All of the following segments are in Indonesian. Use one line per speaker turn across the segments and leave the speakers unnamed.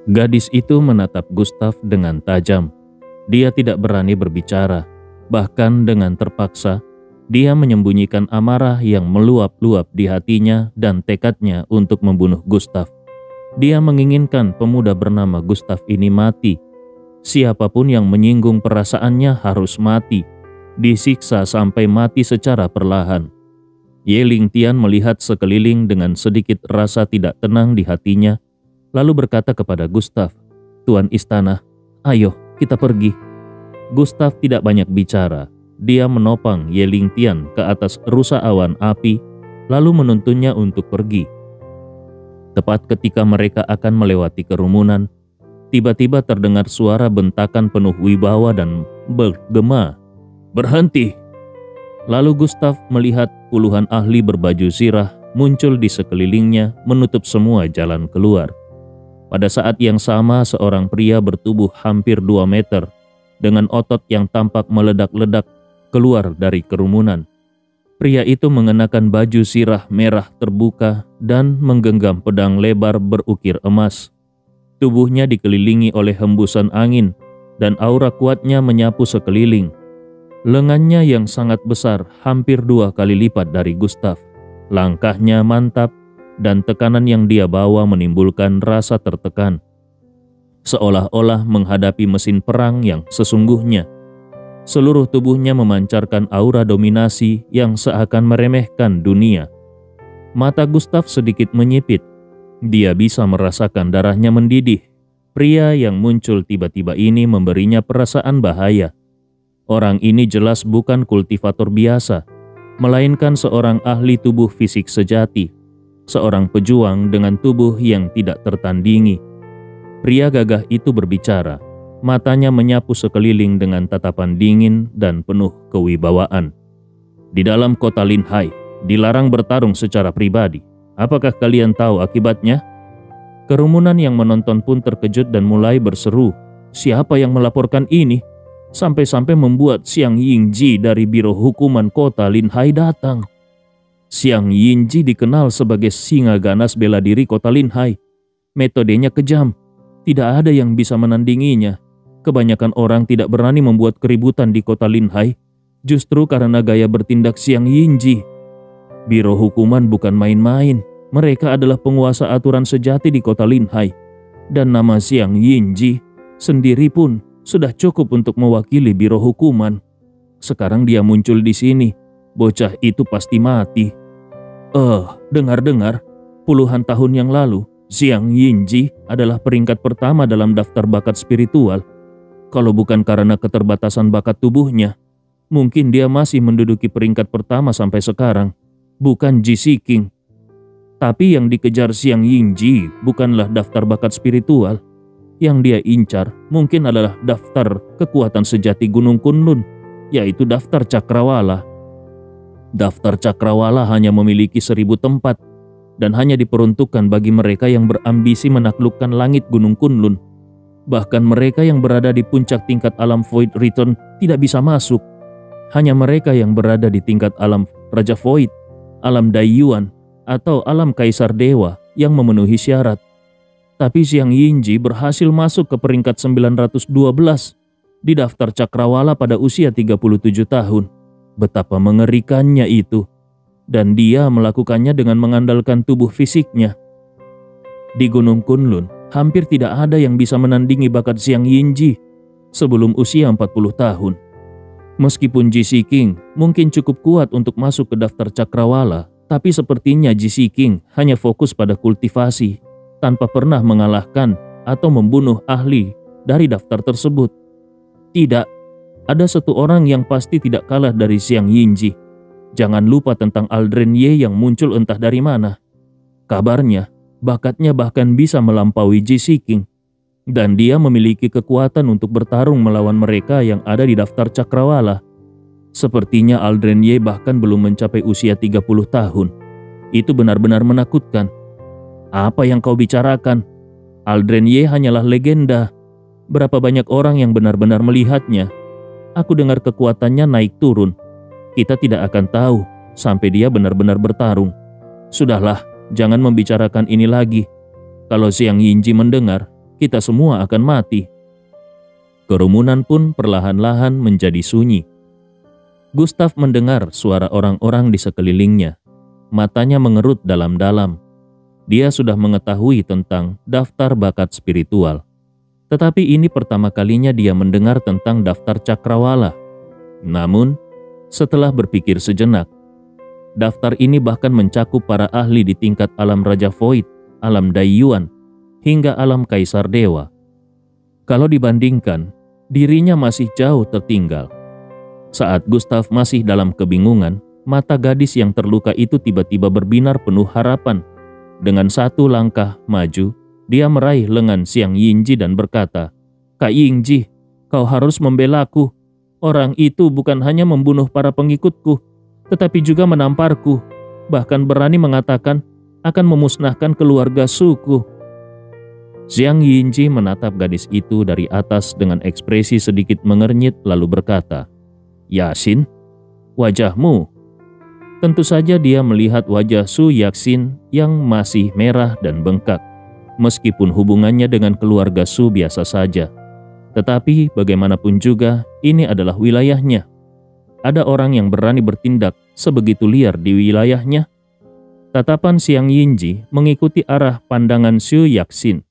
Gadis itu menatap Gustav dengan tajam. Dia tidak berani berbicara. Bahkan dengan terpaksa, dia menyembunyikan amarah yang meluap-luap di hatinya dan tekadnya untuk membunuh Gustav. Dia menginginkan pemuda bernama Gustav ini mati. Siapapun yang menyinggung perasaannya harus mati, disiksa sampai mati secara perlahan. Ye Lingtian melihat sekeliling dengan sedikit rasa tidak tenang di hatinya, lalu berkata kepada Gustav, "Tuan istana, ayo kita pergi." Gustav tidak banyak bicara. Dia menopang Ye Lingtian ke atas rusa awan api, lalu menuntunnya untuk pergi. Tepat ketika mereka akan melewati kerumunan, tiba-tiba terdengar suara bentakan penuh wibawa dan bergema, "Berhenti!" Lalu Gustav melihat puluhan ahli berbaju zirah muncul di sekelilingnya, menutup semua jalan keluar. Pada saat yang sama, seorang pria bertubuh hampir 2 meter, dengan otot yang tampak meledak-ledak, keluar dari kerumunan. Pria itu mengenakan baju zirah merah terbuka dan menggenggam pedang lebar berukir emas. Tubuhnya dikelilingi oleh hembusan angin, dan aura kuatnya menyapu sekeliling. Lengannya yang sangat besar, hampir 2 kali lipat dari Gustav. Langkahnya mantap, dan tekanan yang dia bawa menimbulkan rasa tertekan, seolah-olah menghadapi mesin perang yang sesungguhnya. Seluruh tubuhnya memancarkan aura dominasi yang seakan meremehkan dunia. Mata Gustav sedikit menyipit. Dia bisa merasakan darahnya mendidih. Pria yang muncul tiba-tiba ini memberinya perasaan bahaya. Orang ini jelas bukan kultivator biasa, melainkan seorang ahli tubuh fisik sejati, seorang pejuang dengan tubuh yang tidak tertandingi. Pria gagah itu berbicara, matanya menyapu sekeliling dengan tatapan dingin dan penuh kewibawaan. "Di dalam kota Linhai, dilarang bertarung secara pribadi. Apakah kalian tahu akibatnya?" Kerumunan yang menonton pun terkejut dan mulai berseru, "Siapa yang melaporkan ini?" Sampai-sampai membuat Xiang Yingji dari Biro Hukuman Kota Linhai datang. Xiang Yingji dikenal sebagai singa ganas bela diri Kota Linhai. Metodenya kejam. Tidak ada yang bisa menandinginya. Kebanyakan orang tidak berani membuat keributan di Kota Linhai, justru karena gaya bertindak Xiang Yingji. Biro Hukuman bukan main-main. Mereka adalah penguasa aturan sejati di Kota Linhai. Dan nama Xiang Yingji sendiri pun sudah cukup untuk mewakili Biro Hukuman. Sekarang dia muncul di sini. Bocah itu pasti mati. Dengar-dengar, puluhan tahun yang lalu, Xiang Yingji adalah peringkat pertama dalam daftar bakat spiritual. Kalau bukan karena keterbatasan bakat tubuhnya, mungkin dia masih menduduki peringkat pertama sampai sekarang, bukan Ji Siking. Tapi yang dikejar Xiang Yingji bukanlah daftar bakat spiritual. Yang dia incar mungkin adalah daftar kekuatan sejati Gunung Kunlun, yaitu daftar Cakrawala. Daftar Cakrawala hanya memiliki 1000 tempat, dan hanya diperuntukkan bagi mereka yang berambisi menaklukkan langit Gunung Kunlun. Bahkan mereka yang berada di puncak tingkat alam Void Return tidak bisa masuk. Hanya mereka yang berada di tingkat alam Raja Void, alam Daiyuan, atau alam Kaisar Dewa yang memenuhi syarat. Tapi Xiang Yingji berhasil masuk ke peringkat 912 di daftar Cakrawala pada usia 37 tahun. Betapa mengerikannya itu. Dan dia melakukannya dengan mengandalkan tubuh fisiknya. Di Gunung Kunlun, hampir tidak ada yang bisa menandingi bakat Xiang Yingji sebelum usia 40 tahun. Meskipun Ji Siking mungkin cukup kuat untuk masuk ke daftar Cakrawala, tapi sepertinya Ji Siking hanya fokus pada kultivasi, tanpa pernah mengalahkan atau membunuh ahli dari daftar tersebut. Tidak, ada satu orang yang pasti tidak kalah dari Xiang Yingji. Jangan lupa tentang Aldren Ye yang muncul entah dari mana. Kabarnya, bakatnya bahkan bisa melampaui Ji Siking. Dan dia memiliki kekuatan untuk bertarung melawan mereka yang ada di daftar Cakrawala. Sepertinya Aldren Ye bahkan belum mencapai usia 30 tahun. Itu benar-benar menakutkan. Apa yang kau bicarakan? Aldren Ye hanyalah legenda. Berapa banyak orang yang benar-benar melihatnya? Aku dengar kekuatannya naik turun. Kita tidak akan tahu sampai dia benar-benar bertarung. Sudahlah, jangan membicarakan ini lagi. Kalau Xiang Yingji mendengar, kita semua akan mati." Kerumunan pun perlahan-lahan menjadi sunyi. Gustav mendengar suara orang-orang di sekelilingnya. Matanya mengerut dalam-dalam. Dia sudah mengetahui tentang daftar bakat spiritual. Tetapi ini pertama kalinya dia mendengar tentang daftar cakrawala. Namun, setelah berpikir sejenak, daftar ini bahkan mencakup para ahli di tingkat alam Raja Void, alam Daiyuan, hingga alam Kaisar Dewa. Kalau dibandingkan, dirinya masih jauh tertinggal. Saat Gustav masih dalam kebingungan, mata gadis yang terluka itu tiba-tiba berbinar penuh harapan. Dengan satu langkah maju, dia meraih lengan Xiang Yingji dan berkata, "Kak Yingji, kau harus membelaku. Orang itu bukan hanya membunuh para pengikutku, tetapi juga menamparku, bahkan berani mengatakan akan memusnahkan keluarga suku." Xiang Yingji menatap gadis itu dari atas dengan ekspresi sedikit mengernyit lalu berkata, "Yasin, wajahmu." Tentu saja dia melihat wajah Su Yaxin yang masih merah dan bengkak. Meskipun hubungannya dengan keluarga Su biasa saja. Tetapi bagaimanapun juga ini adalah wilayahnya. Ada orang yang berani bertindak sebegitu liar di wilayahnya. Tatapan Xiang Yingji mengikuti arah pandangan Su Yaxin.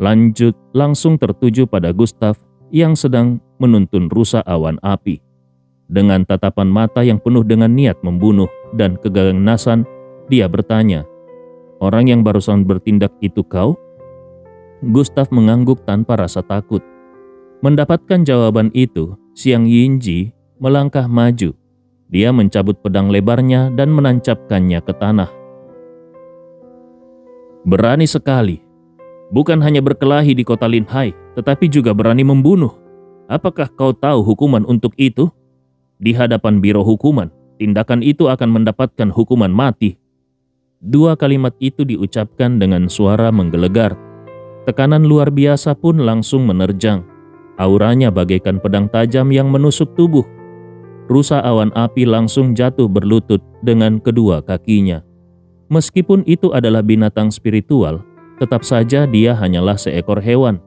Lanjut langsung tertuju pada Gustav yang sedang menuntun rusa awan api. Dengan tatapan mata yang penuh dengan niat membunuh dan keganasan, dia bertanya, "Orang yang barusan bertindak itu kau?" Gustav mengangguk tanpa rasa takut. Mendapatkan jawaban itu, Xiang Yingji melangkah maju. Dia mencabut pedang lebarnya dan menancapkannya ke tanah. "Berani sekali. Bukan hanya berkelahi di kota Linhai, tetapi juga berani membunuh. Apakah kau tahu hukuman untuk itu? Di hadapan Biro Hukuman, tindakan itu akan mendapatkan hukuman mati." Dua kalimat itu diucapkan dengan suara menggelegar. Tekanan luar biasa pun langsung menerjang. Auranya bagaikan pedang tajam yang menusuk tubuh. Rusa awan api langsung jatuh berlutut dengan kedua kakinya. Meskipun itu adalah binatang spiritual, tetap saja dia hanyalah seekor hewan.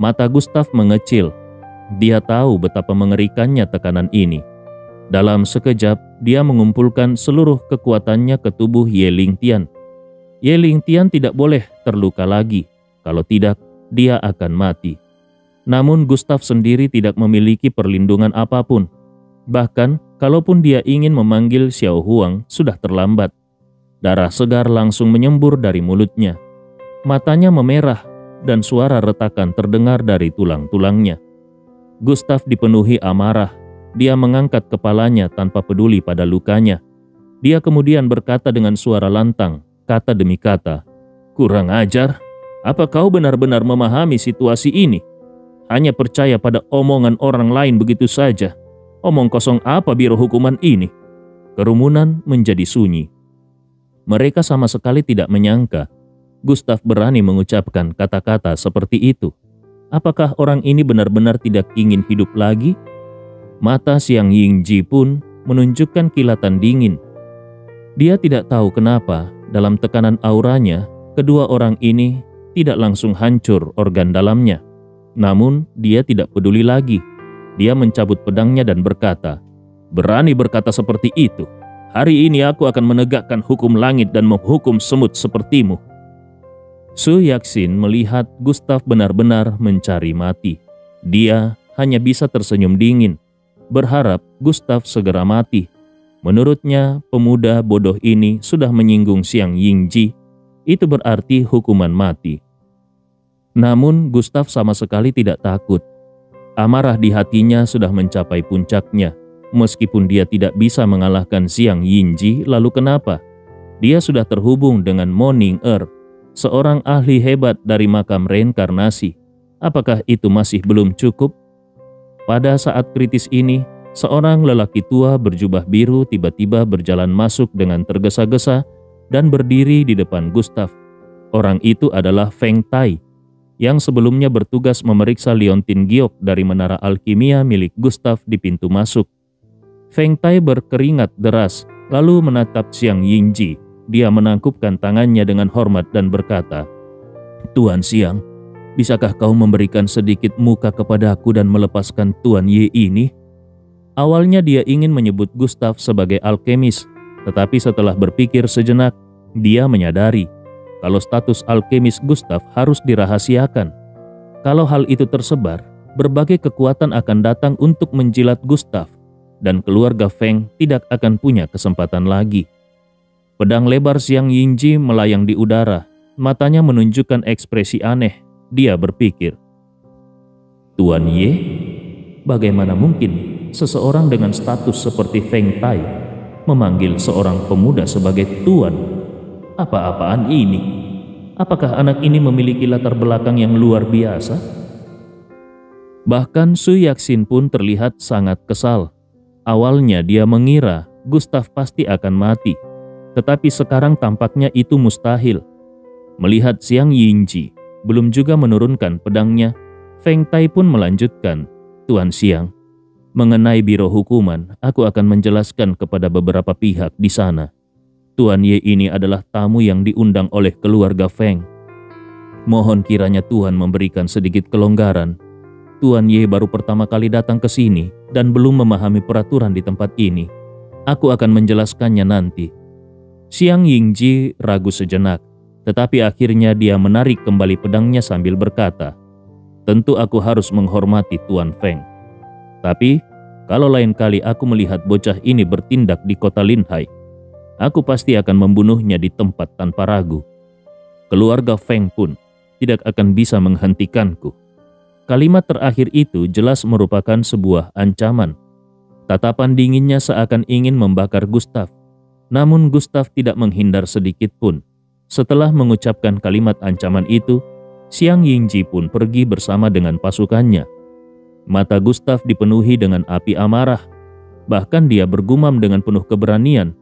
Mata Gustav mengecil. Dia tahu betapa mengerikannya tekanan ini. Dalam sekejap, dia mengumpulkan seluruh kekuatannya ke tubuh Ye Lingtian. Ye Lingtian tidak boleh terluka lagi. Kalau tidak, dia akan mati. Namun Gustav sendiri tidak memiliki perlindungan apapun. Bahkan, kalaupun dia ingin memanggil Xiao Huang, sudah terlambat. Darah segar langsung menyembur dari mulutnya. Matanya memerah dan suara retakan terdengar dari tulang-tulangnya. Gustav dipenuhi amarah. Dia mengangkat kepalanya tanpa peduli pada lukanya. Dia kemudian berkata dengan suara lantang, kata demi kata, "Kurang ajar, apa kau benar-benar memahami situasi ini? Hanya percaya pada omongan orang lain begitu saja. Omong kosong apa Biro Hukuman ini?" Kerumunan menjadi sunyi. Mereka sama sekali tidak menyangka Gustav berani mengucapkan kata-kata seperti itu. Apakah orang ini benar-benar tidak ingin hidup lagi? Mata Xiang Yingji pun menunjukkan kilatan dingin. Dia tidak tahu kenapa dalam tekanan auranya, kedua orang ini tidak langsung hancur organ dalamnya. Namun dia tidak peduli lagi. Dia mencabut pedangnya dan berkata, "Berani berkata seperti itu? Hari ini aku akan menegakkan hukum langit dan menghukum semut sepertimu." Su Yaxin melihat Gustav benar-benar mencari mati. Dia hanya bisa tersenyum dingin, berharap Gustav segera mati. Menurutnya, pemuda bodoh ini sudah menyinggung Xiang Yingji. Itu berarti hukuman mati. Namun Gustav sama sekali tidak takut. Amarah di hatinya sudah mencapai puncaknya. Meskipun dia tidak bisa mengalahkan Xiang Yingji, lalu kenapa? Dia sudah terhubung dengan Morning Earth, seorang ahli hebat dari makam reinkarnasi. Apakah itu masih belum cukup? Pada saat kritis ini, seorang lelaki tua berjubah biru tiba-tiba berjalan masuk dengan tergesa-gesa dan berdiri di depan Gustav. Orang itu adalah Feng Tai, yang sebelumnya bertugas memeriksa liontin giok dari menara alkimia milik Gustav di pintu masuk. Feng Tai berkeringat deras, lalu menatap Xiang Yingji. Dia menangkupkan tangannya dengan hormat dan berkata, "Tuan Xiang, Bisakah kau memberikan sedikit muka kepadaku dan melepaskan Tuan Ye ini?" Awalnya dia ingin menyebut Gustav sebagai alkemis, tetapi setelah berpikir sejenak, dia menyadari kalau status alkemis Gustav harus dirahasiakan. Kalau hal itu tersebar, berbagai kekuatan akan datang untuk menjilat Gustav, dan keluarga Feng tidak akan punya kesempatan lagi. Pedang lebar Xiang Yingji melayang di udara, matanya menunjukkan ekspresi aneh. Dia berpikir, "Tuan Ye, bagaimana mungkin seseorang dengan status seperti Feng Tai memanggil seorang pemuda sebagai tuan? Apa-apaan ini? Apakah anak ini memiliki latar belakang yang luar biasa?" Bahkan Su Yaxin pun terlihat sangat kesal. Awalnya dia mengira Gustav pasti akan mati, tetapi sekarang tampaknya itu mustahil. Melihat Xiang Yingji belum juga menurunkan pedangnya, Feng Tai pun melanjutkan, "Tuan Xiang, mengenai biro hukuman, aku akan menjelaskan kepada beberapa pihak di sana. Tuan Ye ini adalah tamu yang diundang oleh keluarga Feng. Mohon kiranya Tuan memberikan sedikit kelonggaran. Tuan Ye baru pertama kali datang ke sini dan belum memahami peraturan di tempat ini. Aku akan menjelaskannya nanti." Xiang Yingji ragu sejenak, tetapi akhirnya dia menarik kembali pedangnya sambil berkata, "Tentu aku harus menghormati Tuan Feng. Tapi, kalau lain kali aku melihat bocah ini bertindak di kota Linhai, aku pasti akan membunuhnya di tempat tanpa ragu. Keluarga Feng pun tidak akan bisa menghentikanku." Kalimat terakhir itu jelas merupakan sebuah ancaman. Tatapan dinginnya seakan ingin membakar Gustav. Namun Gustav tidak menghindar sedikit pun. Setelah mengucapkan kalimat ancaman itu, Xiang Yingji pun pergi bersama dengan pasukannya. Mata Gustav dipenuhi dengan api amarah. Bahkan dia bergumam dengan penuh keberanian,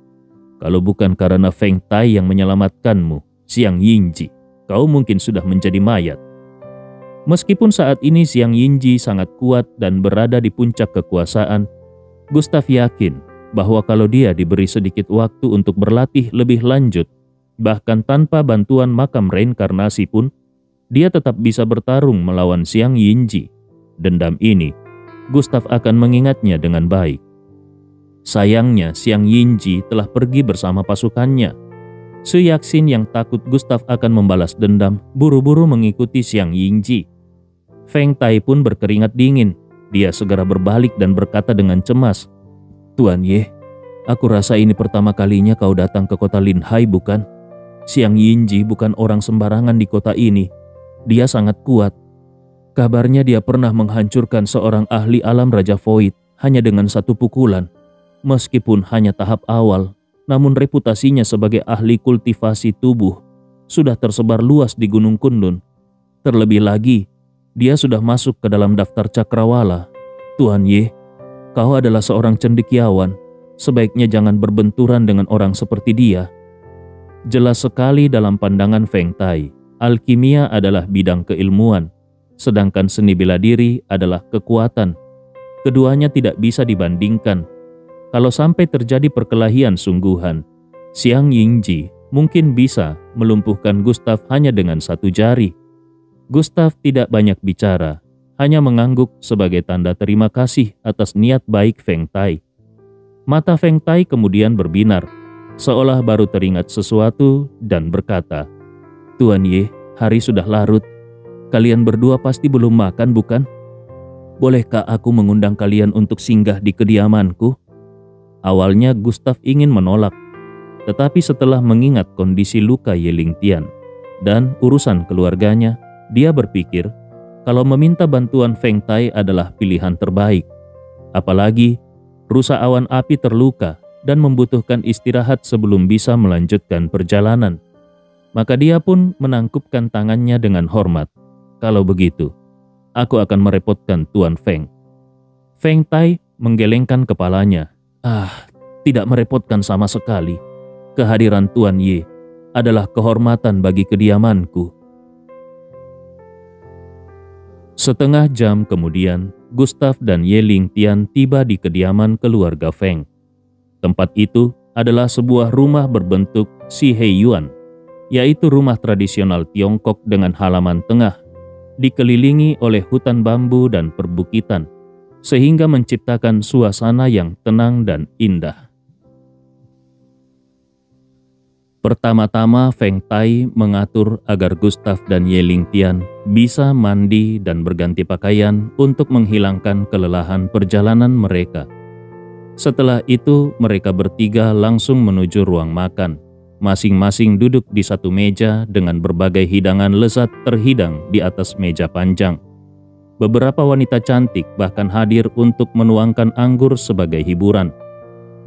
"Kalau bukan karena Feng Tai yang menyelamatkanmu, Xiang Yingji, kau mungkin sudah menjadi mayat." Meskipun saat ini Xiang Yingji sangat kuat dan berada di puncak kekuasaan, Gustav yakin bahwa kalau dia diberi sedikit waktu untuk berlatih lebih lanjut, bahkan tanpa bantuan makam reinkarnasi pun, dia tetap bisa bertarung melawan Xiang Yingji. Dendam ini, Gustav akan mengingatnya dengan baik. Sayangnya Xiang Yingji telah pergi bersama pasukannya. Su Yaxin yang takut Gustav akan membalas dendam, buru-buru mengikuti Xiang Yingji. Feng Tai pun berkeringat dingin. Dia segera berbalik dan berkata dengan cemas, "Tuan Ye, aku rasa ini pertama kalinya kau datang ke kota Linhai, bukan? Xiang Yingji bukan orang sembarangan di kota ini. Dia sangat kuat. Kabarnya dia pernah menghancurkan seorang ahli alam Raja Void hanya dengan satu pukulan. Meskipun hanya tahap awal, namun reputasinya sebagai ahli kultivasi tubuh sudah tersebar luas di Gunung Kunlun. Terlebih lagi, dia sudah masuk ke dalam daftar cakrawala. Tuan Ye, kau adalah seorang cendekiawan. Sebaiknya jangan berbenturan dengan orang seperti dia." Jelas sekali dalam pandangan Feng Tai, alkimia adalah bidang keilmuan, sedangkan seni bela diri adalah kekuatan. Keduanya tidak bisa dibandingkan. Kalau sampai terjadi perkelahian sungguhan, Xiang Yingji mungkin bisa melumpuhkan Gustav hanya dengan satu jari. Gustav tidak banyak bicara, hanya mengangguk sebagai tanda terima kasih atas niat baik Feng Tai. Mata Feng Tai kemudian berbinar, seolah baru teringat sesuatu dan berkata, "Tuan Ye, hari sudah larut. Kalian berdua pasti belum makan, bukan? Bolehkah aku mengundang kalian untuk singgah di kediamanku?" Awalnya Gustav ingin menolak, tetapi setelah mengingat kondisi luka Ye Lingtian dan urusan keluarganya, dia berpikir kalau meminta bantuan Feng Tai adalah pilihan terbaik. Apalagi rusa awan api terluka dan membutuhkan istirahat sebelum bisa melanjutkan perjalanan. Maka dia pun menangkupkan tangannya dengan hormat. "Kalau begitu, aku akan merepotkan Tuan Feng." Feng Tai menggelengkan kepalanya. Tidak merepotkan sama sekali. Kehadiran Tuan Ye adalah kehormatan bagi kediamanku." Setengah jam kemudian, Gustav dan Ye Lingtian tiba di kediaman keluarga Feng. Tempat itu adalah sebuah rumah berbentuk Si Hei Yuan, yaitu rumah tradisional Tiongkok dengan halaman tengah. dikelilingi oleh hutan bambu dan perbukitan, sehingga menciptakan suasana yang tenang dan indah. Pertama-tama Feng Tai mengatur agar Gustav dan Ye Lingtian bisa mandi dan berganti pakaian untuk menghilangkan kelelahan perjalanan mereka. Setelah itu mereka bertiga langsung menuju ruang makan. Masing-masing duduk di satu meja dengan berbagai hidangan lezat terhidang di atas meja panjang. Beberapa wanita cantik bahkan hadir untuk menuangkan anggur sebagai hiburan.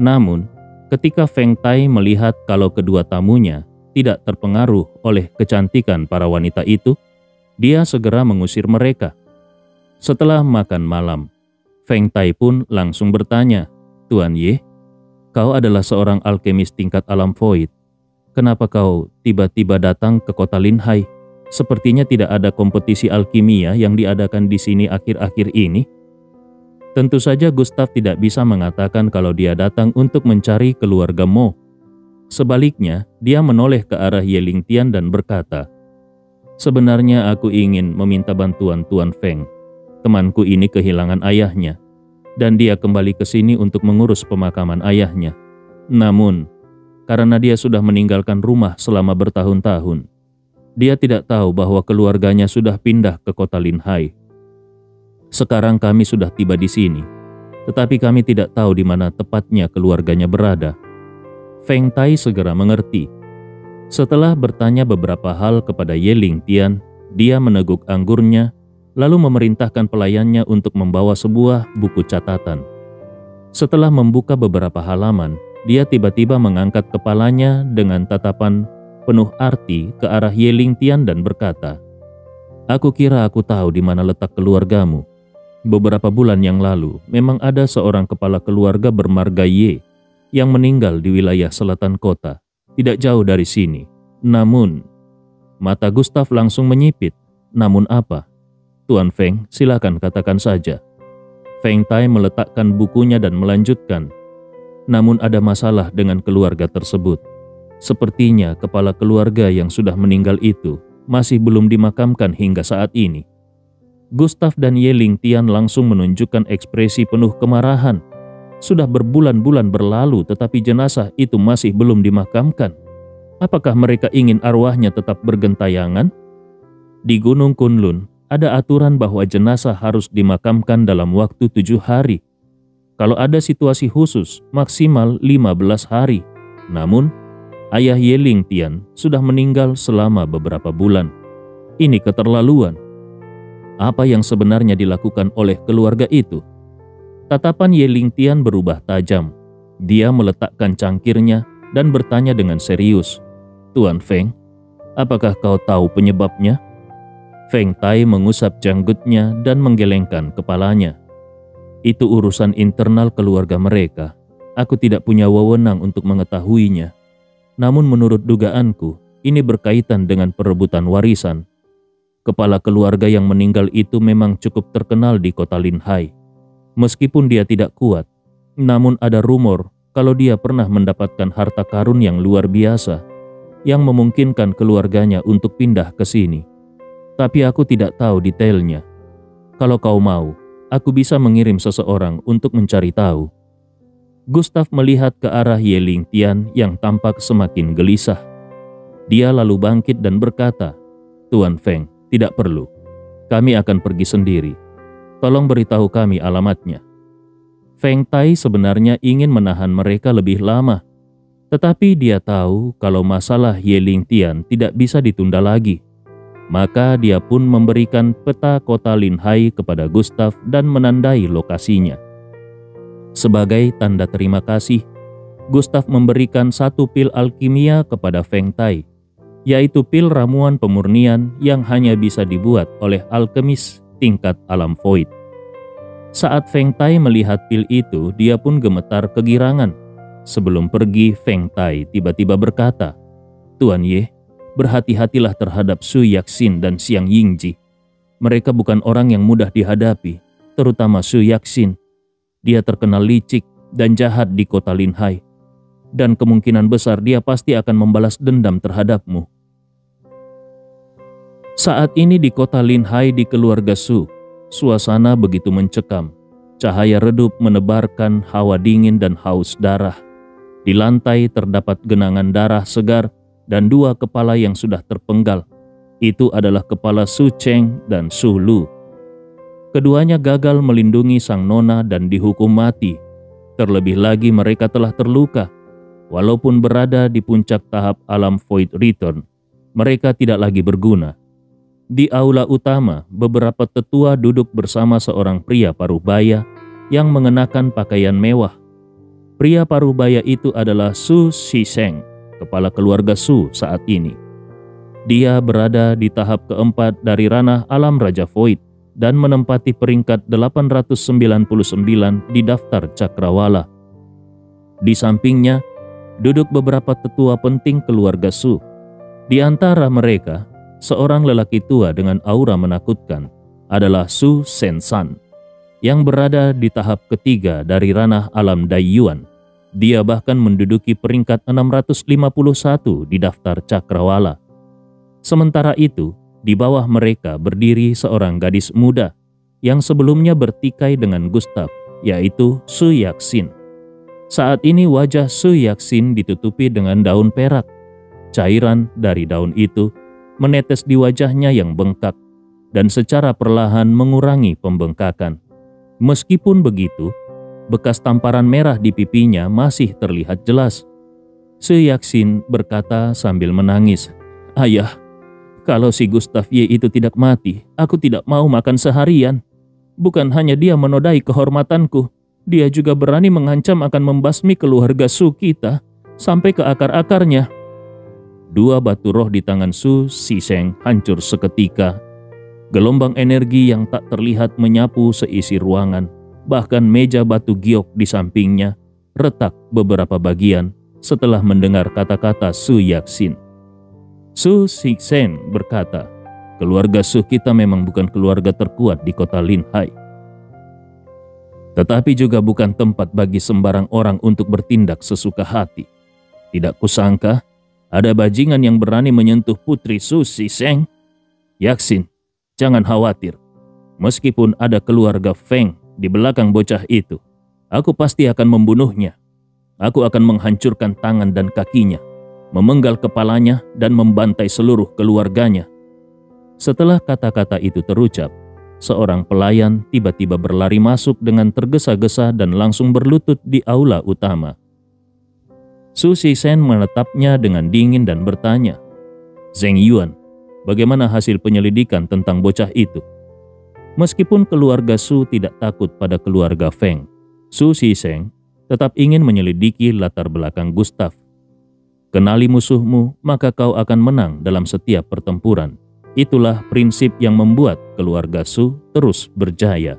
Namun, ketika Feng Tai melihat kalau kedua tamunya tidak terpengaruh oleh kecantikan para wanita itu, dia segera mengusir mereka. Setelah makan malam, Feng Tai pun langsung bertanya, "Tuan Ye, kau adalah seorang alkemis tingkat alam void. Kenapa kau tiba-tiba datang ke kota Linhai? Sepertinya tidak ada kompetisi alkimia yang diadakan di sini akhir-akhir ini." Tentu saja Gustav tidak bisa mengatakan kalau dia datang untuk mencari keluarga Mo. Sebaliknya, dia menoleh ke arah Ye Lingtian dan berkata, "Sebenarnya aku ingin meminta bantuan Tuan Feng. Temanku ini kehilangan ayahnya, dan dia kembali ke sini untuk mengurus pemakaman ayahnya. Namun, karena dia sudah meninggalkan rumah selama bertahun-tahun, dia tidak tahu bahwa keluarganya sudah pindah ke kota Linhai. Sekarang kami sudah tiba di sini, tetapi kami tidak tahu di mana tepatnya keluarganya berada." Feng Tai segera mengerti. Setelah bertanya beberapa hal kepada Ye Lingtian, dia meneguk anggurnya, lalu memerintahkan pelayannya untuk membawa sebuah buku catatan. Setelah membuka beberapa halaman, dia tiba-tiba mengangkat kepalanya dengan tatapan penuh arti ke arah Ye Lingtian dan berkata, "Aku kira aku tahu di mana letak keluargamu. Beberapa bulan yang lalu, memang ada seorang kepala keluarga bermarga Ye yang meninggal di wilayah selatan kota, tidak jauh dari sini. Namun," mata Gustav langsung menyipit. "Namun apa? Tuan Feng, silakan katakan saja." Feng Tai meletakkan bukunya dan melanjutkan, "Namun ada masalah dengan keluarga tersebut. Sepertinya kepala keluarga yang sudah meninggal itu masih belum dimakamkan hingga saat ini." Gustav dan Ye Lingtian langsung menunjukkan ekspresi penuh kemarahan. Sudah berbulan-bulan berlalu tetapi jenazah itu masih belum dimakamkan. Apakah mereka ingin arwahnya tetap bergentayangan? Di Gunung Kunlun ada aturan bahwa jenazah harus dimakamkan dalam waktu 7 hari. Kalau ada situasi khusus, maksimal 15 hari. Namun, ayah Ye Lingtian sudah meninggal selama beberapa bulan. Ini keterlaluan. Apa yang sebenarnya dilakukan oleh keluarga itu? Tatapan Ye Lingtian berubah tajam. Dia meletakkan cangkirnya dan bertanya dengan serius, "Tuan Feng, apakah kau tahu penyebabnya?" Feng Tai mengusap janggutnya dan menggelengkan kepalanya. "Itu urusan internal keluarga mereka. Aku tidak punya wewenang untuk mengetahuinya. Namun menurut dugaanku, ini berkaitan dengan perebutan warisan. Kepala keluarga yang meninggal itu memang cukup terkenal di kota Linhai. Meskipun dia tidak kuat, namun ada rumor kalau dia pernah mendapatkan harta karun yang luar biasa yang memungkinkan keluarganya untuk pindah ke sini. Tapi aku tidak tahu detailnya. Kalau kau mau, aku bisa mengirim seseorang untuk mencari tahu." Gustav melihat ke arah Ye Lingtian yang tampak semakin gelisah. Dia lalu bangkit dan berkata, "Tuan Feng, tidak perlu. Kami akan pergi sendiri. Tolong beritahu kami alamatnya." Feng Tai sebenarnya ingin menahan mereka lebih lama, tetapi dia tahu kalau masalah Ye Lingtian tidak bisa ditunda lagi. Maka dia pun memberikan peta kota Linhai kepada Gustav dan menandai lokasinya. Sebagai tanda terima kasih, Gustav memberikan 1 pil alkimia kepada Feng Tai, yaitu pil ramuan pemurnian yang hanya bisa dibuat oleh alkemis tingkat alam void. Saat Feng Tai melihat pil itu, dia pun gemetar kegirangan. Sebelum pergi, Feng Tai tiba-tiba berkata, "Tuan Ye, berhati-hatilah terhadap Su Yaxin dan Xiang Yingji. Mereka bukan orang yang mudah dihadapi, terutama Su Yaxin. Dia terkenal licik dan jahat di kota Linhai, dan kemungkinan besar dia pasti akan membalas dendam terhadapmu." Saat ini di kota Linhai di keluarga Su, suasana begitu mencekam. Cahaya redup menebarkan hawa dingin dan haus darah. Di lantai terdapat genangan darah segar dan dua kepala yang sudah terpenggal. Itu adalah kepala Su Cheng dan Su Lu. Keduanya gagal melindungi sang nona dan dihukum mati. Terlebih lagi mereka telah terluka. Walaupun berada di puncak tahap alam Void Return, mereka tidak lagi berguna. Di aula utama, beberapa tetua duduk bersama seorang pria paruhbaya yang mengenakan pakaian mewah. Pria paruhbaya itu adalah Su Shisheng, kepala keluarga Su saat ini. Dia berada di tahap keempat dari ranah alam Raja Void dan menempati peringkat 899 di daftar cakrawala. Di sampingnya, duduk beberapa tetua penting keluarga Su. Di antara mereka, seorang lelaki tua dengan aura menakutkan adalah Su Sensan yang berada di tahap ketiga dari ranah alam Daiyuan. Dia bahkan menduduki peringkat 651 di daftar cakrawala. Sementara itu, di bawah mereka berdiri seorang gadis muda yang sebelumnya bertikai dengan Gustav, yaitu Su Yaxin. Saat ini wajah Su Yaxin ditutupi dengan daun perak. Cairan dari daun itu menetes di wajahnya yang bengkak dan secara perlahan mengurangi pembengkakan. Meskipun begitu, bekas tamparan merah di pipinya masih terlihat jelas. Su Yaxin berkata sambil menangis, "Ayah, kalau si Gustav Ye itu tidak mati, aku tidak mau makan seharian. Bukan hanya dia menodai kehormatanku, dia juga berani mengancam akan membasmi keluarga Su kita sampai ke akar-akarnya." Dua batu roh di tangan Su Shisheng hancur seketika. Gelombang energi yang tak terlihat menyapu seisi ruangan. Bahkan meja batu giok di sampingnya retak beberapa bagian setelah mendengar kata-kata Su Yaxin. Su Shisheng berkata, "Keluarga Su kita memang bukan keluarga terkuat di kota Linhai. Tetapi juga bukan tempat bagi sembarang orang untuk bertindak sesuka hati. Tidak kusangka ada bajingan yang berani menyentuh putri Su Shisheng. Yaxin, jangan khawatir. Meskipun ada keluarga Feng di belakang bocah itu, aku pasti akan membunuhnya. Aku akan menghancurkan tangan dan kakinya, memenggal kepalanya dan membantai seluruh keluarganya." Setelah kata-kata itu terucap, seorang pelayan tiba-tiba berlari masuk dengan tergesa-gesa dan langsung berlutut di aula utama. Su Shisheng menatapnya dengan dingin dan bertanya, "Zheng Yuan, bagaimana hasil penyelidikan tentang bocah itu?" Meskipun keluarga Su tidak takut pada keluarga Feng, Su Shisheng tetap ingin menyelidiki latar belakang Gustav. Kenali musuhmu, maka kau akan menang dalam setiap pertempuran. Itulah prinsip yang membuat keluarga Su terus berjaya.